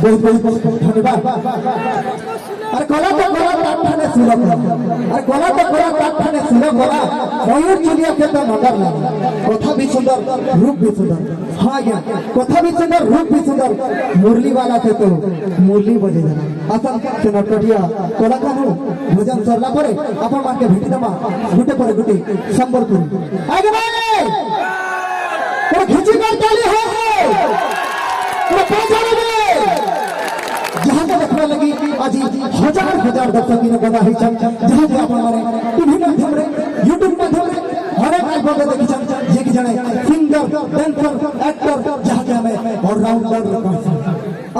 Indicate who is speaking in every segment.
Speaker 1: बहुत बहुत धन्यवाद। अरे गला तो गला काटने सुनो अरे गला तो गला काटने सुनो गला मयूर चिड़िया के तो नगर लगा कथा भी सुंदर रूप भी सुंदर। हाँ क्या कथा भी सुंदर रूप भी सुंदर मुरली वाला थे तो मुरली बजे जाना असल से नटकटिया कलाकार हो भोजन सरला परे अपन मान के भेटी दमा गुटे पर गुटे संबलपुरी आगे भाई तो खिंची कर ताली हो तो पहुंचाने जहाँ तक देखने लगी आज हजार हजार दर्शक ने बना ही जहाँ से अपन मारे टीवी माध्यम रे यूट्यूब माध्यम रे हर एक एल्बम में देखी जे कि जाने सिंगर डांसर एक्टर जहाँ के हमें ऑलराउंडर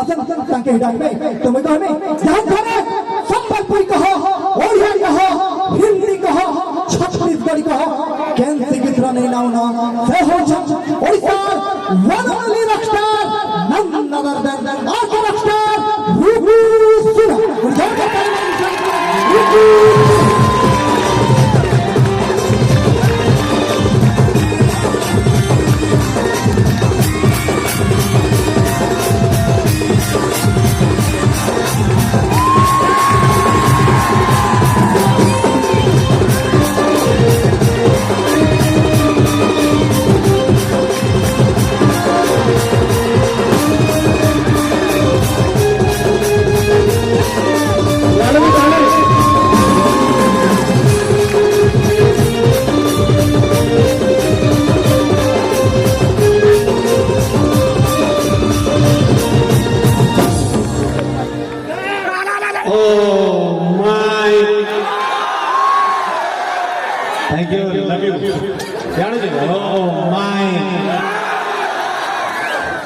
Speaker 1: असल ताके हिडाक में तो मैं तो हमें जहाँ जाने संबलपुरी कहो ओडिया कहो हिंदी कहो छत्तीसगढ़ी कहो कैंसी की तरह नहीं नाउना से हो ओडिशा वन ओनली रॉकस्टार नन अदर देन रॉकस्टार रुकू सुना रुकू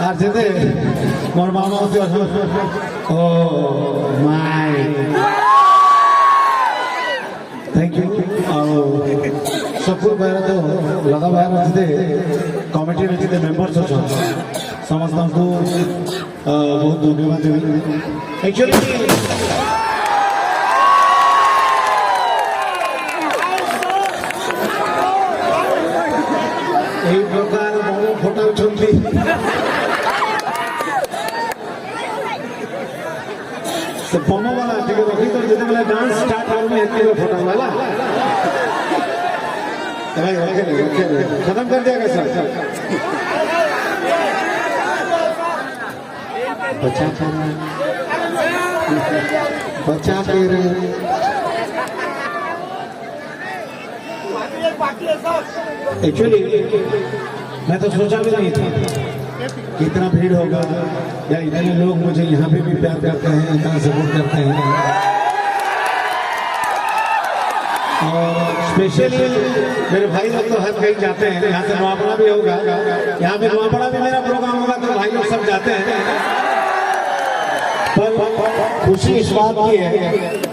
Speaker 2: আর যেতে মোর মামা হচ্ছে ও মাই थैंक यू सबको बाहर तो लगा बाहर जे कमिटी रे जे मेंबर्स अछन समस्त को बहुत धन्यवाद देबी एक्चुअली এই প্রকার বড় ফটো উঠন্তি तो बम वाला ठीक है रखी तो जितने वाला डांस स्टार्ट हो में इतने में फोटो वाला भाई ओके खत्म कर दिया सर बच्चा फिर एक्चुअली मैं तो सोचा भी नहीं था कितना भीड़ होगा या इतने लोग मुझे यहाँ पे भी प्यार करते हैं इतना सपोर्ट करते हैं और स्पेशली मेरे भाई लोग तो हर कहीं जाते हैं यहाँ से नवापड़ा भी होगा यहाँ पे नवापड़ा भी मेरा प्रोग्राम होगा तो भाई लोग सब जाते हैं पर खुशी इस बात की है